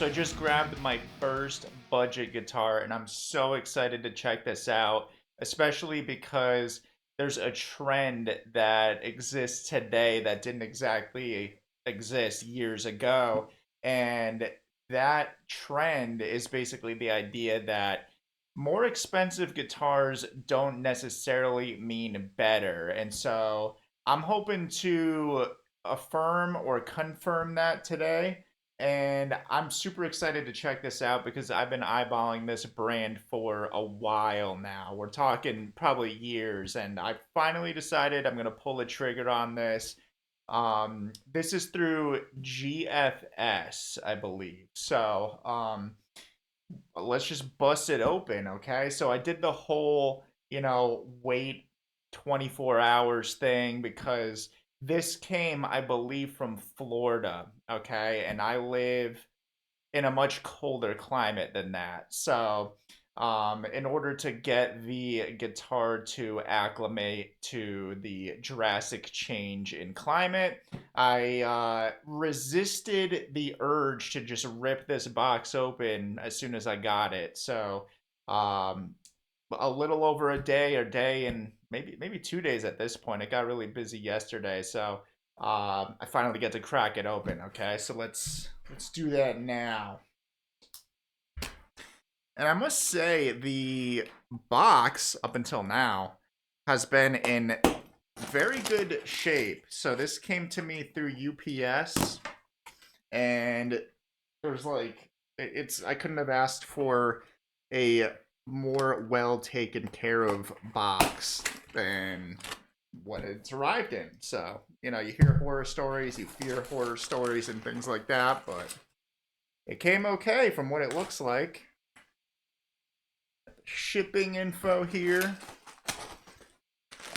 So I just grabbed my first budget guitar and I'm so excited to check this out, especially because there's a trend that exists today that didn't exactly exist years ago. And that trend is basically the idea that more expensive guitars don't necessarily mean better. And so I'm hoping to affirm or confirm that today, and I'm super excited to check this out because I've been eyeballing this brand for a while now. We're talking probably years, and I finally decided I'm going to pull the trigger on this. This is through GFS, I believe. So, let's just bust it open, okay? So I did the whole, wait 24 hours thing because this came, I believe, from Florida, okay? And I live in a much colder climate than that. So, in order to get the guitar to acclimate to the drastic change in climate, I resisted the urge to just rip this box open as soon as I got it. So, um, a little over a day or day and maybe 2 days at this point. It got really busy yesterday, so I finally get to crack it open. Okay, so let's do that now. And I must say, the box up until now has been in very good shape. So this came to me through UPS, and there's like it's I couldn't have asked for a more well taken care of box than what it's arrived in. So, you hear horror stories, you fear horror stories and things like that, but it came okay from what it looks like. Shipping info here.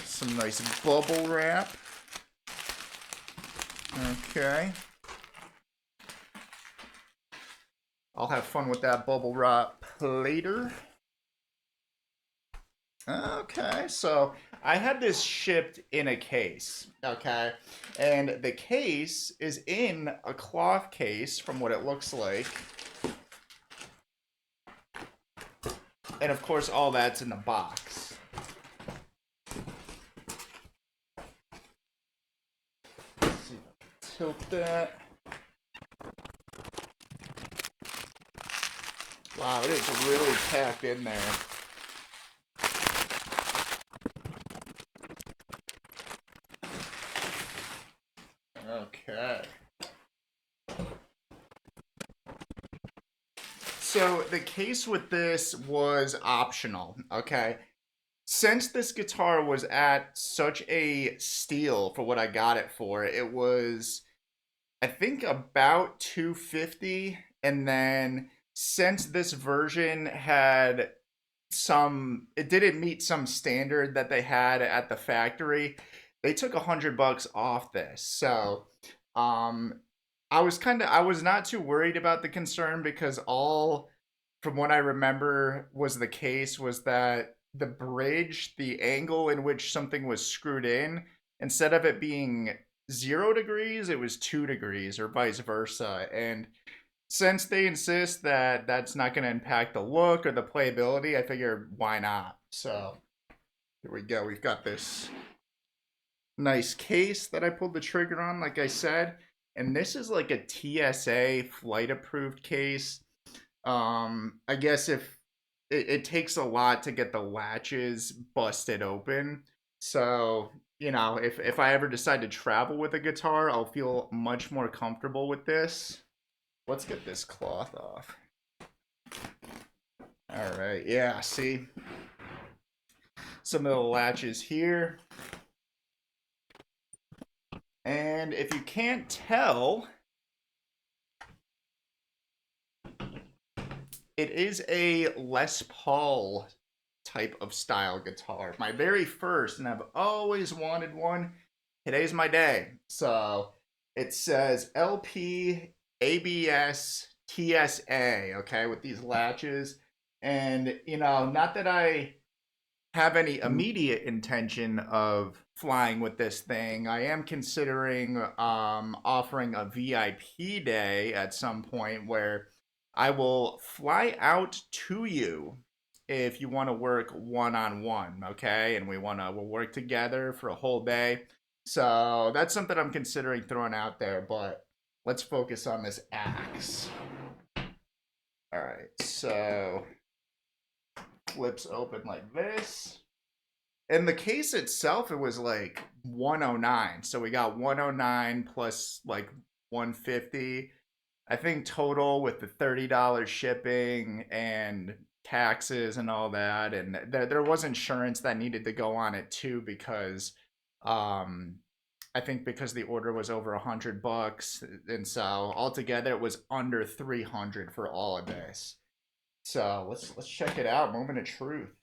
Some nice bubble wrap. Okay. I'll have fun with that bubble wrap later. Okay, so I had this shipped in a case, okay? And the case is in a cloth case from what it looks like. And of course, all that's in the box. Let's see if I can tilt that. Wow, it is really packed in there. Okay. So the case with this was optional, okay? Since this guitar was at such a steal for what I got it for, it was I think about 250, and then since this version had it didn't meet some standard that they had at the factory, they took $100 off this. So, um, I was not too worried about the concern because all from what I remember was the case was that the bridge, the angle in which something was screwed in, instead of it being 0 degrees, it was 2 degrees or vice versa. And since they insist that that's not going to impact the look or the playability, I figured why not? So here we go. We've got this nice case that I pulled the trigger on, like I said. And this is like a TSA flight approved case. I guess if it takes a lot to get the latches busted open. So, if I ever decide to travel with a guitar, I'll feel much more comfortable with this. Let's get this cloth off. All right, yeah, see? Some of the latches here. And if you can't tell, it is a Les Paul type of style guitar. My very first, and I've always wanted one. Today's my day. So it says LP ABS TSA, okay, with these latches. And, not that I have any immediate intention of flying with this thing. I am considering offering a VIP day at some point where I will fly out to you if you want to work one-on-one, okay? And we'll work together for a whole day. So that's something I'm considering throwing out there, but let's focus on this axe. All right, so flips open like this. In the case itself, it was like 109. So we got 109 plus like 150. I think total with the $30 shipping and taxes and all that. And there was insurance that needed to go on it too, because um I think because the order was over $100, and so altogether it was under 300 for all of this. So let's check it out. Moment of truth.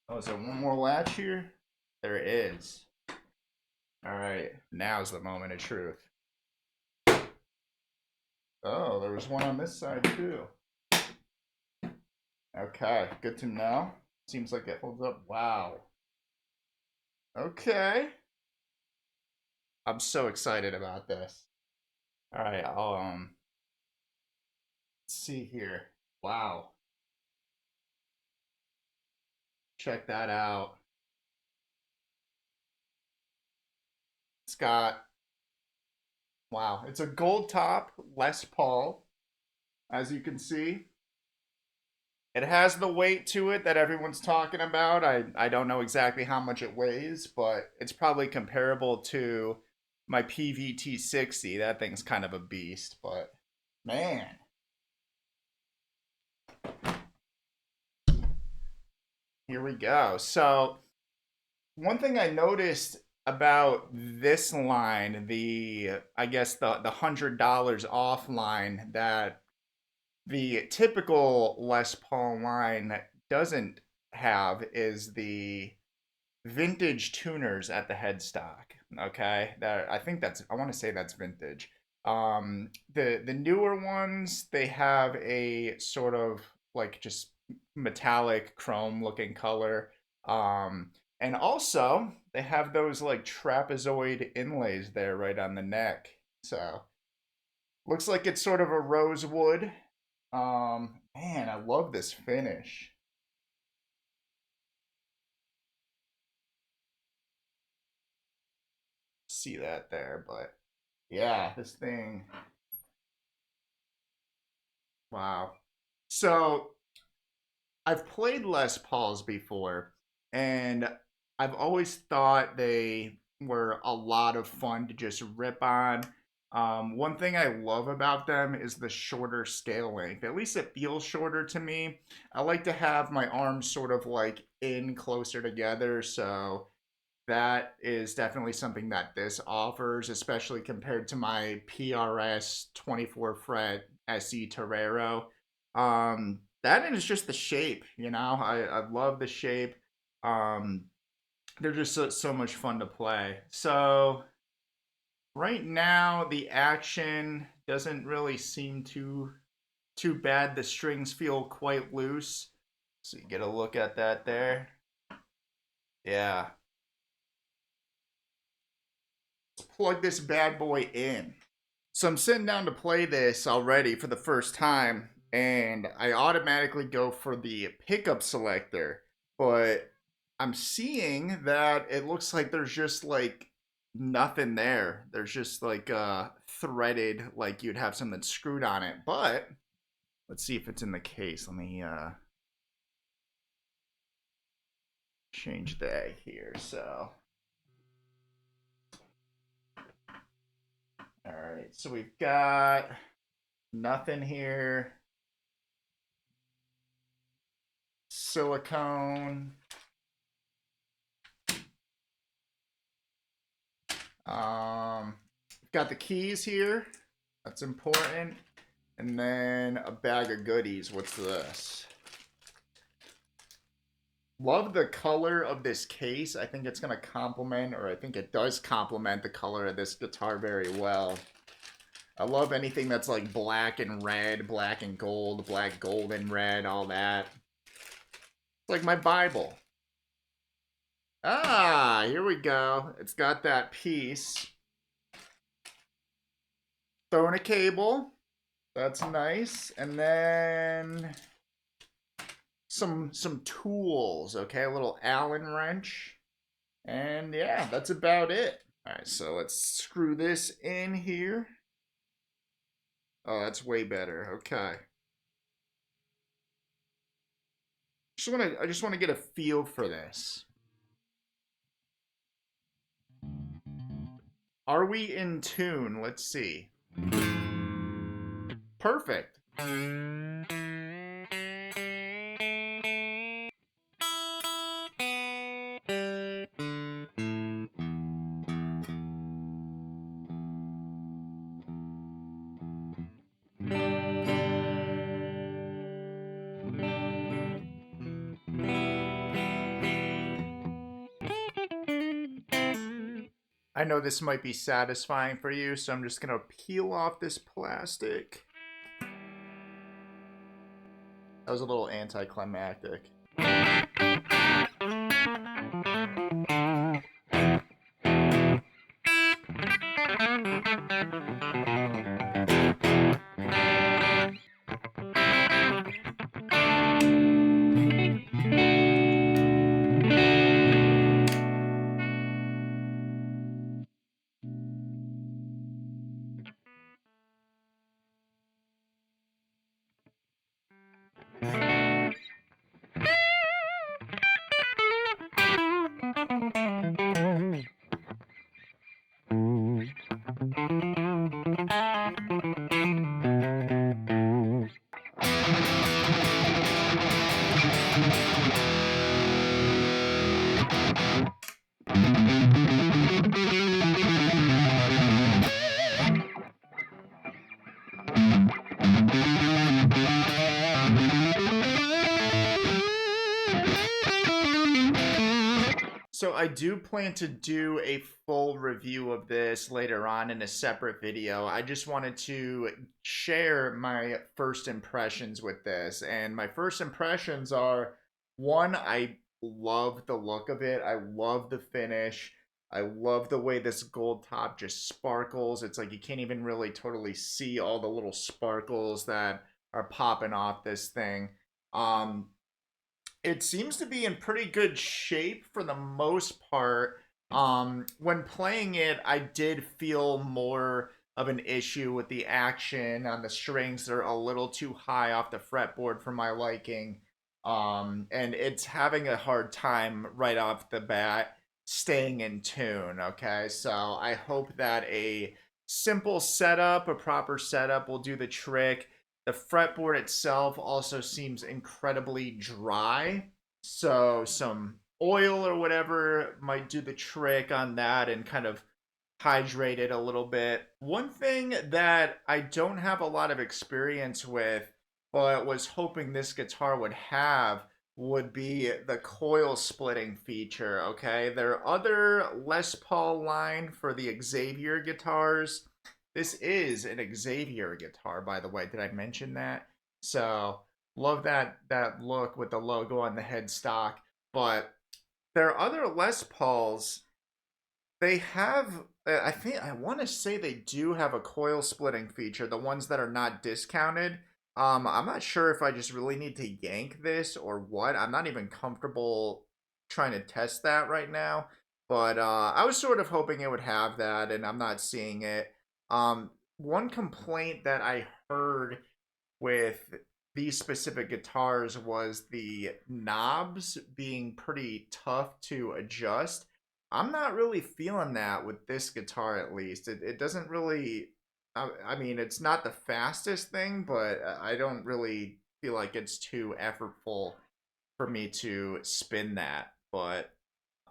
Oh, is there one more latch here? There is. All right, now's the moment of truth. Oh, there was one on this side too. Okay, good to know. Seems like it holds up. Wow. Okay. I'm so excited about this. All right, I'll let's see here. Wow. Check that out. It's got, wow, it's a gold top Les Paul, as you can see. It has the weight to it that everyone's talking about. I don't know exactly how much it weighs, but it's probably comparable to my PVT60. That thing's kind of a beast, but man. Here we go. So, one thing I noticed about this line, the I guess the $100 off line, that the typical Les Paul line doesn't have, is the vintage tuners at the headstock. Okay, that I think that's, I want to say that's vintage. The newer ones, they have a sort of like just metallic chrome looking color. And also they have those like trapezoid inlays there right on the neck. So looks like it's sort of a rosewood. Man, I love this finish. See that there, but yeah, this thing. Wow. So I've played Les Pauls before, and I've always thought they were a lot of fun to just rip on. One thing I love about them is the shorter scale length. At least it feels shorter to me. I like to have my arms sort of like in closer together, so that is definitely something that this offers, especially compared to my PRS 24 fret SE Torero. That and it's just the shape, you know. I love the shape. Um, they're just so much fun to play. So right now the action doesn't really seem too bad. The strings feel quite loose. So you get a look at that there. Yeah. Let's plug this bad boy in. So I'm sitting down to play this already for the first time, and I automatically go for the pickup selector, but I'm seeing that it looks like there's just like nothing there. There's just like threaded, like you'd have something screwed on it. But let's see if it's in the case. Let me change that here. So all right, so we've got nothing here. Silicone. Got the keys here. That's important. And then a bag of goodies. What's this? Love the color of this case. I think it's going to complement, or I think it does complement the color of this guitar very well. I love anything that's like black and red, black and gold, black, gold, and red, all that. It's like my Bible. Ah, here we go. It's got that piece. Throwing a cable. That's nice. And then some tools, okay? A little Allen wrench. And yeah, that's about it. All right, so let's screw this in here. Oh, that's way better. Okay. I just want to get a feel for this. Are we in tune? Let's see. Perfect. I know this might be satisfying for you, so I'm just gonna peel off this plastic. That was a little anticlimactic. So I do plan to do a full review of this later on in a separate video. I just wanted to share my first impressions with this. And my first impressions are, one, I love the look of it. I love the finish. I love the way this gold top just sparkles. It's like you can't even really totally see all the little sparkles that are popping off this thing. Um, it seems to be in pretty good shape for the most part. When playing it, I did feel more of an issue with the action on the strings. They're a little too high off the fretboard for my liking. And it's having a hard time right off the bat staying in tune. Okay, so I hope that a simple setup, a proper setup, will do the trick. The fretboard itself also seems incredibly dry, so some oil or whatever might do the trick on that and kind of hydrate it a little bit. One thing that I don't have a lot of experience with, but was hoping this guitar would have, would be the coil splitting feature. Okay, their other Les Paul line for the Xaviere guitars, this is an Xaviere guitar, by the way. Did I mention that? So love that look with the logo on the headstock. But their other Les Pauls, they have. I think I want to say they do have a coil splitting feature. The ones that are not discounted. I'm not sure if I just really need to yank this or what. I'm not even comfortable trying to test that right now. But I was sort of hoping it would have that, and I'm not seeing it. One complaint that I heard with these specific guitars was the knobs being pretty tough to adjust. I'm not really feeling that with this guitar, at least. It doesn't really. I mean, it's not the fastest thing, but I don't really feel like it's too effortful for me to spin that. But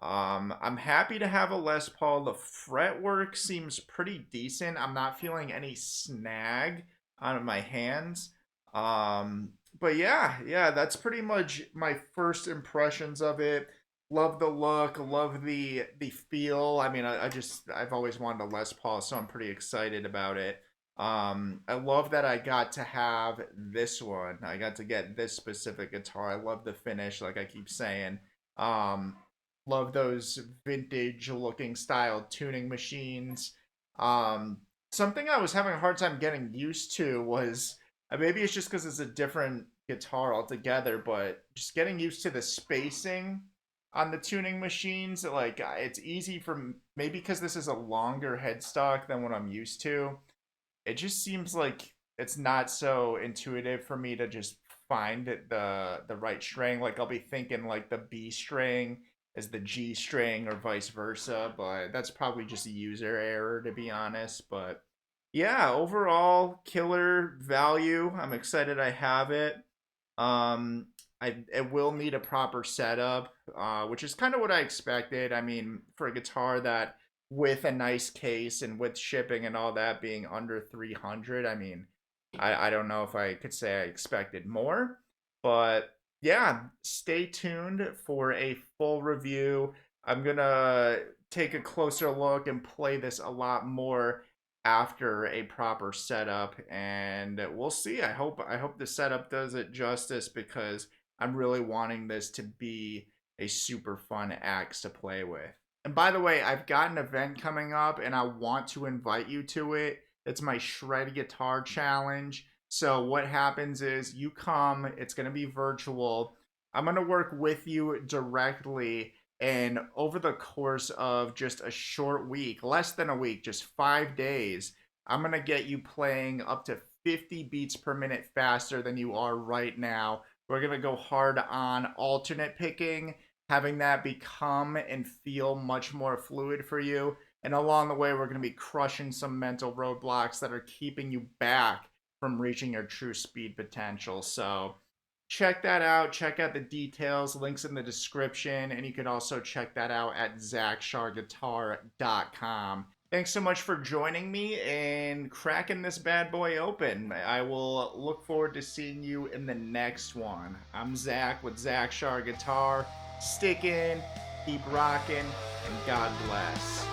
I'm happy to have a Les Paul. The fretwork seems pretty decent. I'm not feeling any snag on my hands. But yeah, that's pretty much my first impressions of it. Love the look, love the feel. I mean, I've always wanted a Les Paul, so I'm pretty excited about it. I love that I got to have this one. I got to get this specific guitar. I love the finish, like I keep saying. Um, Love those vintage looking style tuning machines. Something I was having a hard time getting used to was maybe it's just because it's a different guitar altogether, but just getting used to the spacing on the tuning machines. Like it's easy for maybe because this is a longer headstock than what I'm used to. It just seems like it's not so intuitive for me to just find the right string. Like I'll be thinking like the B string is the G string or vice versa, but that's probably just a user error to be honest. But yeah, overall killer value. I'm excited I have it. Um, it will need a proper setup, which is kind of what I expected. I mean, for a guitar that with a nice case and with shipping and all that being under 300, I mean, I don't know if I could say I expected more, but yeah, stay tuned for a full review. I'm gonna take a closer look and play this a lot more after a proper setup, and we'll see. I hope the setup does it justice because I'm really wanting this to be a super fun axe to play with. And by the way, I've got an event coming up and I want to invite you to it. It's my shred guitar challenge. So what happens is you come, it's going to be virtual. I'm going to work with you directly, and over the course of just a short week, less than a week, just 5 days, I'm going to get you playing up to 50 beats per minute faster than you are right now. We're going to go hard on alternate picking, having that become and feel much more fluid for you. And along the way, we're going to be crushing some mental roadblocks that are keeping you back from reaching your true speed potential. So check that out. Check out the details, links in the description, and you can also check that out at zachsharguitar.com. Thanks so much for joining me and cracking this bad boy open. I will look forward to seeing you in the next one. I'm Zach with Zach Char Guitar. Stick in, keep rocking, and God bless.